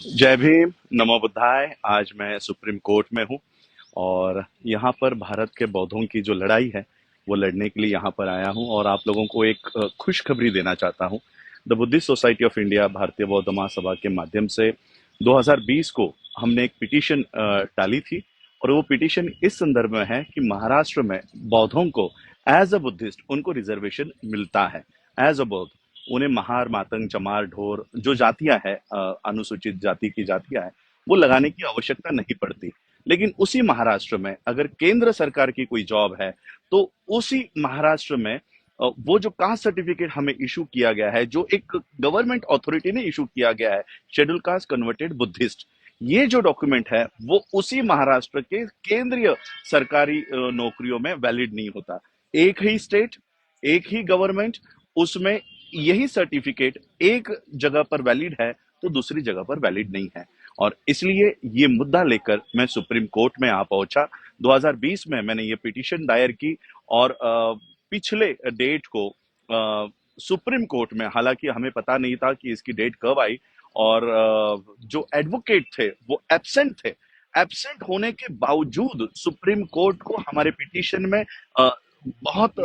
जय भीम, नमो बुद्धाय। आज मैं सुप्रीम कोर्ट में हूँ और यहाँ पर भारत के बौद्धों की जो लड़ाई है वो लड़ने के लिए यहाँ पर आया हूँ और आप लोगों को एक खुशखबरी देना चाहता हूँ। The Buddhist society of India भारतीय बौद्ध महासभा के माध्यम से 2020 को हमने एक पिटीशन डाली थी और वो पिटीशन इस संदर्भ में है कि महाराष्ट्र में बौद्धों को एज अ बुद्धिस्ट उनको रिजर्वेशन मिलता है। एज अ बौद्ध उन्हें महार, मातंग, चमार, ढोर जो जातियां हैं, अनुसूचित जाति की जातियां हैं, वो लगाने की आवश्यकता नहीं पड़ती। लेकिन उसी महाराष्ट्र में अगर केंद्र सरकार की कोई जॉब है तो उसी महाराष्ट्र में वो जो कास्ट सर्टिफिकेट हमें इशू किया गया है, जो एक गवर्नमेंट अथॉरिटी ने इशू किया गया है, शेड्यूल कास्ट कन्वर्टेड बुद्धिस्ट, ये जो डॉक्यूमेंट है वो उसी महाराष्ट्र के केंद्रीय सरकारी नौकरियों में वैलिड नहीं होता। एक ही स्टेट, एक ही गवर्नमेंट, उसमें यही सर्टिफिकेट एक जगह पर वैलिड है तो दूसरी जगह पर वैलिड नहीं है। और इसलिए ये मुद्दा लेकर मैं सुप्रीम कोर्ट में आ पहुंचा। 2020 में मैंने ये पिटीशन दायर की और पिछले डेट को सुप्रीम कोर्ट में, हालांकि हमें पता नहीं था कि इसकी डेट कब आई, और जो एडवोकेट थे वो एब्सेंट थे। एब्सेंट होने के बावजूद सुप्रीम कोर्ट को हमारे पिटीशन में बहुत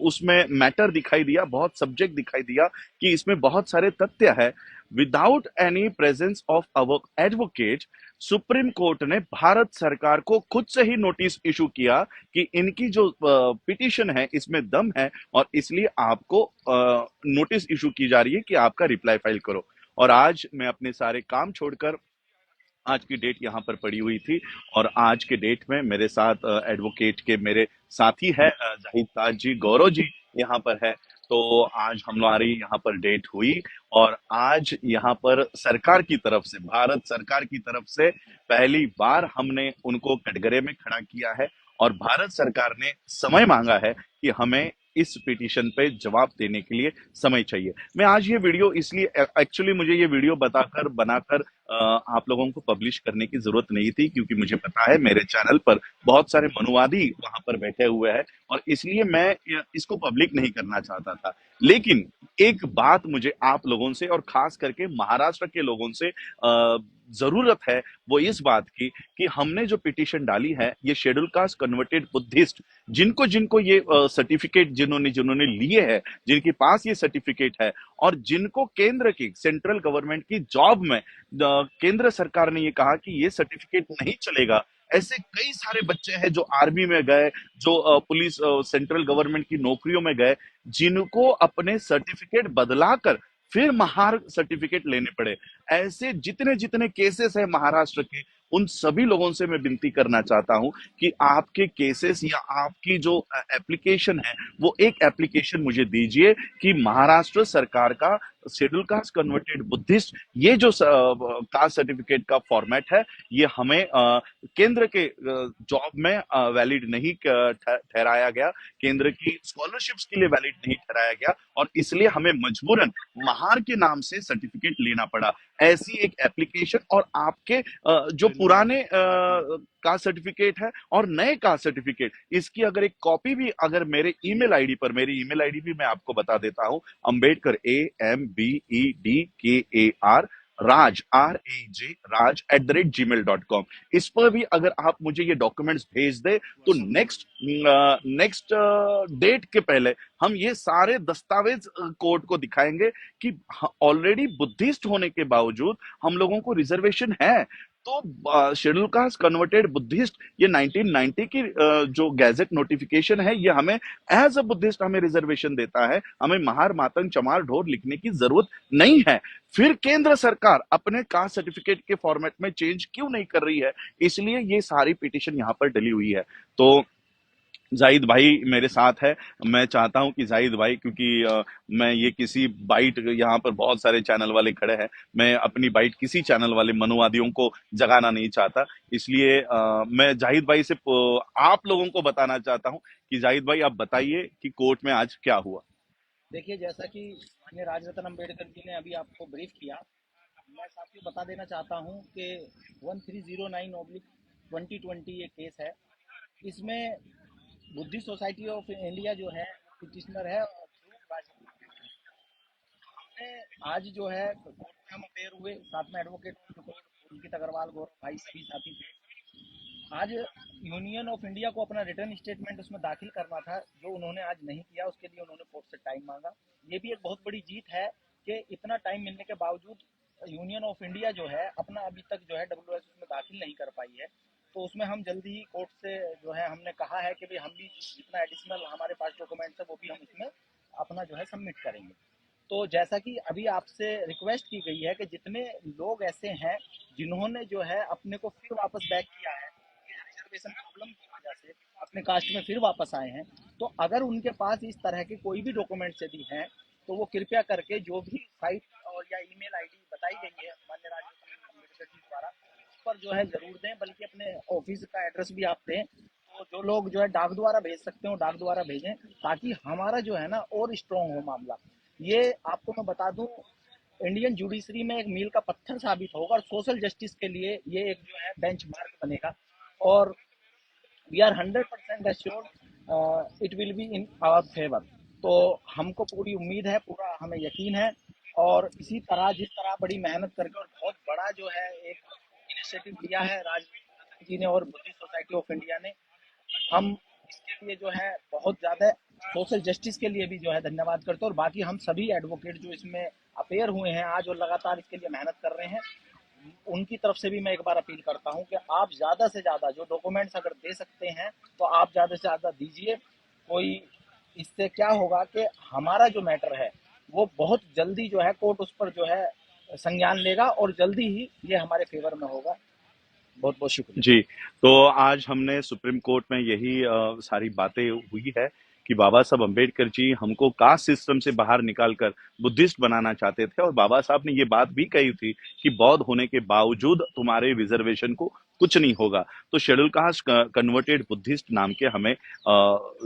उसमें मैटर दिखाई दिया, बहुत सब्जेक्ट दिखाई दिया कि इसमें बहुत सारे तथ्य है। Without any presence of our advocate, supreme court ने भारत सरकार को खुद से ही नोटिस इशू किया कि इनकी जो पिटीशन है इसमें दम है और इसलिए आपको नोटिस इशू की जा रही है कि आपका रिप्लाई फाइल करो। और आज मैं अपने सारे काम छोड़कर, आज की डेट यहाँ पर पड़ी हुई थी और आज के डेट में मेरे साथ एडवोकेट के मेरे साथी है जाहिद ताज जी, गौरव जी यहाँ पर है। तो आज हमारी यहाँ पर डेट हुई और आज यहाँ पर सरकार की तरफ से, भारत सरकार की तरफ से पहली बार हमने उनको कटघरे में खड़ा किया है और भारत सरकार ने समय मांगा है कि हमें इस पिटीशन पे जवाब देने के लिए समय चाहिए। मैं आज ये वीडियो इसलिए, एक्चुअली मुझे ये वीडियो बताकर बनाकर आप लोगों को पब्लिश करने की जरूरत नहीं थी, क्योंकि मुझे पता है मेरे चैनल पर बहुत सारे मनुवादी वहां पर बैठे हुए हैं और इसलिए मैं इसको पब्लिक नहीं करना चाहता था। लेकिन एक बात मुझे आप लोगों से और खास करके महाराष्ट्र के लोगों से जरूरत है, वो इस बात की कि हमने जो पिटीशन डाली है ये शेड्यूल कास्ट कन्वर्टेड बुद्धिस्ट, जिनको जिनको ये सर्टिफिकेट जिन्होंने जिन्होंने लिए हैं, जिनके पास ये सर्टिफिकेट है और जिनको केंद्र की, सेंट्रल गवर्नमेंट की जॉब में केंद्र सरकार ने ये कहा कि ये सर्टिफिकेट नहीं चलेगा, ऐसे कई सारे बच्चे हैं जो आर्मी में गए, जो पुलिस, सेंट्रल गवर्नमेंट की नौकरियों में गए, जिनको अपने सर्टिफिकेट बदलाकर फिर महार सर्टिफिकेट लेने पड़े। ऐसे जितने जितने केसेस है महाराष्ट्र के, उन सभी लोगों से मैं विनती करना चाहता हूं कि आपके केसेस या आपकी जो एप्लीकेशन है वो एक एप्लीकेशन मुझे दीजिए कि महाराष्ट्र सरकार का शेड्यूल कास्ट कन्वर्टेड बुद्धिस्ट, ये जो कास्ट सर्टिफिकेट का फॉर्मेट है, ये हमें केंद्र के जॉब में वैलिड नहीं ठहराया गया, केंद्र की स्कॉलरशिप्स के लिए वैलिड नहीं ठहराया गया और इसलिए हमें मजबूरन महार के नाम से सर्टिफिकेट लेना पड़ा। ऐसी एक एप्लीकेशन और आपके जो पुराने कास्ट सर्टिफिकेट है और नए कास्ट सर्टिफिकेट, इसकी अगर एक कॉपी भी अगर मेरे ईमेल आईडी पर, मेरी ईमेल आईडी भी मैं आपको बता देता हूं, अंबेडकर, AMBEDKAR राज, RAJ राज @gmail.com, इस पर भी अगर आप मुझे ये डॉक्यूमेंट्स भेज दे तो नेक्स्ट डेट के पहले हम ये सारे दस्तावेज कोर्ट को दिखाएंगे कि ऑलरेडी बुद्धिस्ट होने के बावजूद हम लोगों को रिजर्वेशन है। तो शेड्यूल कास्ट कन्वर्टेड बुद्धिस्ट, ये 1990 की जो गैजेट नोटिफिकेशन है, ये हमें एज अ बुद्धिस्ट हमें रिजर्वेशन देता है, हमें महार, मातंग, चमार, ढोर लिखने की जरूरत नहीं है। फिर केंद्र सरकार अपने कास्ट सर्टिफिकेट के फॉर्मेट में चेंज क्यों नहीं कर रही है? इसलिए ये सारी पिटीशन यहाँ पर डली हुई है। तो जाहिद भाई मेरे साथ है। मैं चाहता हूं कि जाहिद भाई, क्योंकि मैं ये किसी बाइट, यहाँ पर बहुत सारे चैनल वाले खड़े हैं, मैं अपनी बाइट किसी चैनल वाले मनुवादियों को जगाना नहीं चाहता, इसलिए मैं जाहिद भाई से आप लोगों को बताना चाहता हूं कि जाहिद भाई आप बताइए कि कोर्ट में आज क्या हुआ। देखिए, जैसा कि माननीय राजरत्न अम्बेडकर जी ने अभी आपको ब्रीफ किया, मैं साथ ही बता देना चाहता हूं कि 1309/2020 ये केस है। इसमें बुद्धिस्ट सोसाइटी ऑफ इंडिया जो है पिटिशनर है और ध्रुव राजपूत हमने आज जो है कोर्ट में हम अपेयर हुए, साथ में एडवोकेट अंकित अग्रवाल, गौरव भाई, सभी साथी थे। आज यूनियन ऑफ इंडिया को अपना रिटर्न स्टेटमेंट उसमें दाखिल करना था, जो उन्होंने आज नहीं किया। उसके लिए उन्होंने कोर्ट से टाइम मांगा। ये भी एक बहुत बड़ी जीत है कि इतना टाइम मिलने के बावजूद यूनियन ऑफ इंडिया जो है अपना अभी तक जो है डब्ल्यूएस में दाखिल नहीं कर पाई है। तो उसमें हम जल्दी ही कोर्ट से जो है हमने कहा है कि भाई हम भी जितना एडिशनल हमारे पास डॉक्यूमेंट्स है वो भी हम इसमें अपना जो है सबमिट करेंगे। तो जैसा कि अभी आपसे रिक्वेस्ट की गई है कि जितने लोग ऐसे हैं जिन्होंने जो है अपने को फिर वापस बैक किया है रिजर्वेशन प्रॉब्लम की वजह से, अपने कास्ट में फिर वापस आए हैं, तो अगर उनके पास इस तरह के कोई भी डॉक्यूमेंट्स यदि हैं तो वो कृपया करके जो भी साइट और या ईमेल आईडी बताई गई है माननीय राजरत्न अम्बेडकर जी द्वारा उस पर जो है जरूर दें, बल्कि अपने ऑफिस का एड्रेस भी आप दें। तो जो लोग जो है डाक द्वारा भेज सकते हो डाक द्वारा भेजें, ताकि हमारा जो है ना और स्ट्रॉन्ग हो मामला। ये आपको मैं बता दूं, इंडियन जुडिशरी में एक मील का पत्थर साबित होगा और सोशल जस्टिस के लिए ये एक जो है बेंचमार्क बनेगा। और we are 100% assured it will be in our favour. तो हमको पूरी उम्मीद है, पूरा हमें यकीन है। और इसी तरह जिस तरह बड़ी मेहनत करके और बहुत बड़ा जो है एक इनिशिएटिव लिया है राजनीति जी ने और बुद्धिस्ट सोसाइटी ऑफ इंडिया ने, हम इसके लिए जो है बहुत ज़्यादा सोशल जस्टिस के लिए भी जो है धन्यवाद करते हैं। और बाकी हम सभी एडवोकेट जो इसमें अपेयर हुए हैं आज और लगातार इसके लिए मेहनत कर रहे हैं, उनकी तरफ से भी मैं एक बार अपील करता हूं कि आप ज़्यादा से ज़्यादा जो डॉक्यूमेंट्स अगर दे सकते हैं तो आप ज़्यादा से ज़्यादा दीजिए। कोई इससे क्या होगा कि हमारा जो मैटर है वो बहुत जल्दी जो है कोर्ट उस पर जो है संज्ञान लेगा और जल्दी ही ये हमारे फेवर में होगा। बहुत बहुत शुक्रिया। जी, तो आज हमने सुप्रीम कोर्ट में यही सारी बातें हुई है कि बाबा साहब अम्बेडकर जी हमको कास्ट सिस्टम से बाहर निकालकर बुद्धिस्ट बनाना चाहते थे, और बाबा साहब ने ये बात भी कही थी कि बौद्ध होने के बावजूद तुम्हारे रिजर्वेशन को कुछ नहीं होगा। तो शेड्यूल कास्ट कन्वर्टेड बुद्धिस्ट नाम के हमें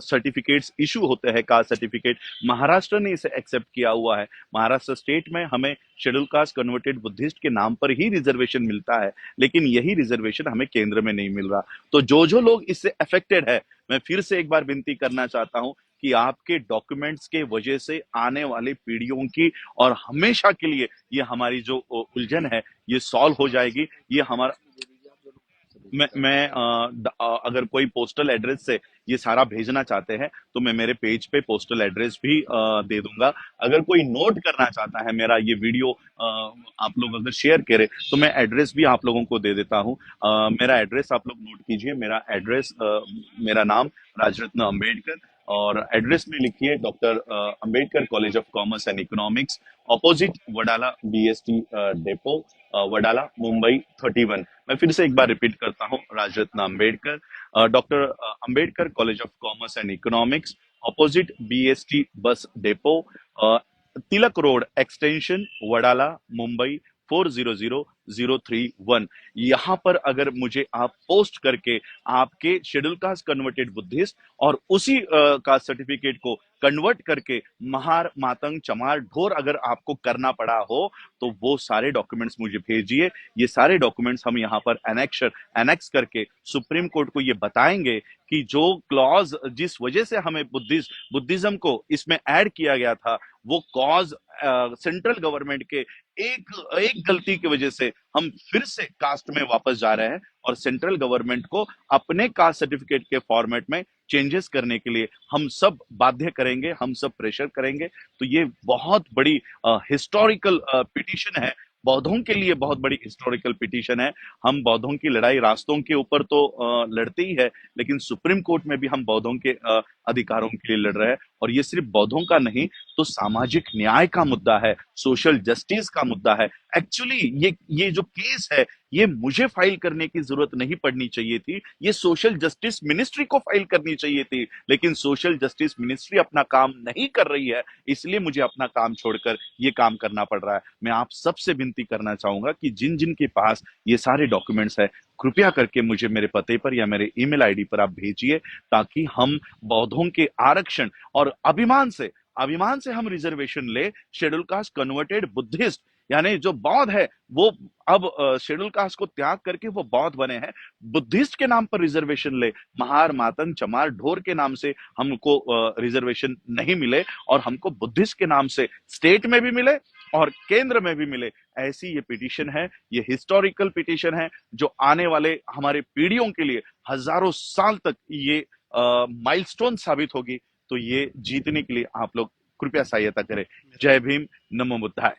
सर्टिफिकेट्स इशू होते हैं, कास्ट सर्टिफिकेट। महाराष्ट्र ने इसे एक्सेप्ट किया हुआ है। महाराष्ट्र स्टेट में हमें शेड्यूल कास्ट कन्वर्टेड बुद्धिस्ट के नाम पर ही रिजर्वेशन मिलता है, लेकिन यही रिजर्वेशन हमें केंद्र में नहीं मिल रहा। तो जो जो लोग इससे अफेक्टेड है, मैं फिर से एक बार विनती करना चाहता हूं कि आपके डॉक्यूमेंट्स के वजह से आने वाली पीढ़ियों की और हमेशा के लिए ये हमारी जो उलझन है ये सॉल्व हो जाएगी। ये हमारा अगर कोई पोस्टल एड्रेस से ये सारा भेजना चाहते हैं तो मैं मेरे पेज पे पोस्टल एड्रेस भी दे दूंगा। अगर कोई नोट करना चाहता है मेरा ये वीडियो आप लोग अगर शेयर करें तो मैं एड्रेस भी आप लोगों को दे देता हूँ। मेरा एड्रेस आप लोग नोट कीजिए। मेरा एड्रेस, मेरा नाम राजरत्न अम्बेडकर, और एड्रेस में लिखिए doctor Ambedkar college of commerce and economics, opposite Wadala BST depot, Wadala Mumbai 31। मैं फिर से एक बार रिपीट करता हूँ, Rajratna Ambedkar, doctor Ambedkar college of commerce and economics, opposite BST bus depot, Tilak road extension, Wadala Mumbai 400031। यहाँ पर अगर मुझे आप पोस्ट करके आपके शेड्यूल कास्ट कन्वर्टेड बुद्धिस्ट और उसी कास्ट सर्टिफिकेट को कन्वर्ट करके महार मातंग चमार ढोर अगर आपको करना पड़ा हो तो वो सारे डॉक्यूमेंट्स मुझे भेजिए। ये सारे डॉक्यूमेंट्स हम यहाँ पर एनेक्स करके सुप्रीम कोर्ट को ये बताएंगे कि जो क्लॉज जिस वजह से हमें बुद्धिज्म को इसमें ऐड किया गया था वो कॉज सेंट्रल गवर्नमेंट के एक एक गलती की वजह से हम फिर से कास्ट में वापस जा रहे हैं, और सेंट्रल गवर्नमेंट को अपने कास्ट सर्टिफिकेट के फॉर्मेट में चेंजेस करने के लिए हम सब बाध्य करेंगे, हम सब प्रेशर करेंगे। तो ये बहुत बड़ी हिस्टोरिकल पिटीशन है, बौद्धों के लिए बहुत बड़ी हिस्टोरिकल पिटीशन है। हम बौद्धों की लड़ाई रास्तों के ऊपर तो लड़ते ही है, लेकिन सुप्रीम कोर्ट में भी हम बौद्धों के अधिकारों के लिए लड़ रहे हैं। और ये सिर्फ बौद्धों का नहीं, तो सामाजिक न्याय का मुद्दा है, सोशल जस्टिस का मुद्दा है। एक्चुअली ये जो केस है ये मुझे फाइल करने की जरूरत नहीं पड़नी चाहिए थी, ये सोशल जस्टिस मिनिस्ट्री को फाइल करनी चाहिए थी, लेकिन सोशल जस्टिस मिनिस्ट्री अपना काम नहीं कर रही है, इसलिए मुझे अपना काम छोड़कर ये काम करना पड़ रहा है। मैं आप सबसे विनती करना चाहूंगा कि जिन जिन के पास ये सारे डॉक्यूमेंट्स है, कृपया करके मुझे मेरे पते पर या मेरे ईमेल आईडी पर आप भेजिए, ताकि हम बौद्धों के आरक्षण और अभिमान से हम रिजर्वेशन ले। शेड्यूल कास्ट कन्वर्टेड बुद्धिस्ट यानी जो बौद्ध है वो अब शेड्यूल कास्ट को त्याग करके वो बौद्ध बने हैं, बुद्धिस्ट के नाम पर रिजर्वेशन ले। महार मातंग चमार ढोर के नाम से हमको रिजर्वेशन नहीं मिले, और हमको बुद्धिस्ट के नाम से स्टेट में भी मिले, और केंद्र में भी मिले, ऐसी ये पिटीशन है। ये हिस्टोरिकल पिटीशन है जो आने वाले हमारे पीढ़ियों के लिए हजारों साल तक ये माइलस्टोन साबित होगी। तो ये जीतने के लिए आप लोग कृपया सहायता करें। जय भीम, नमो बुद्धाय।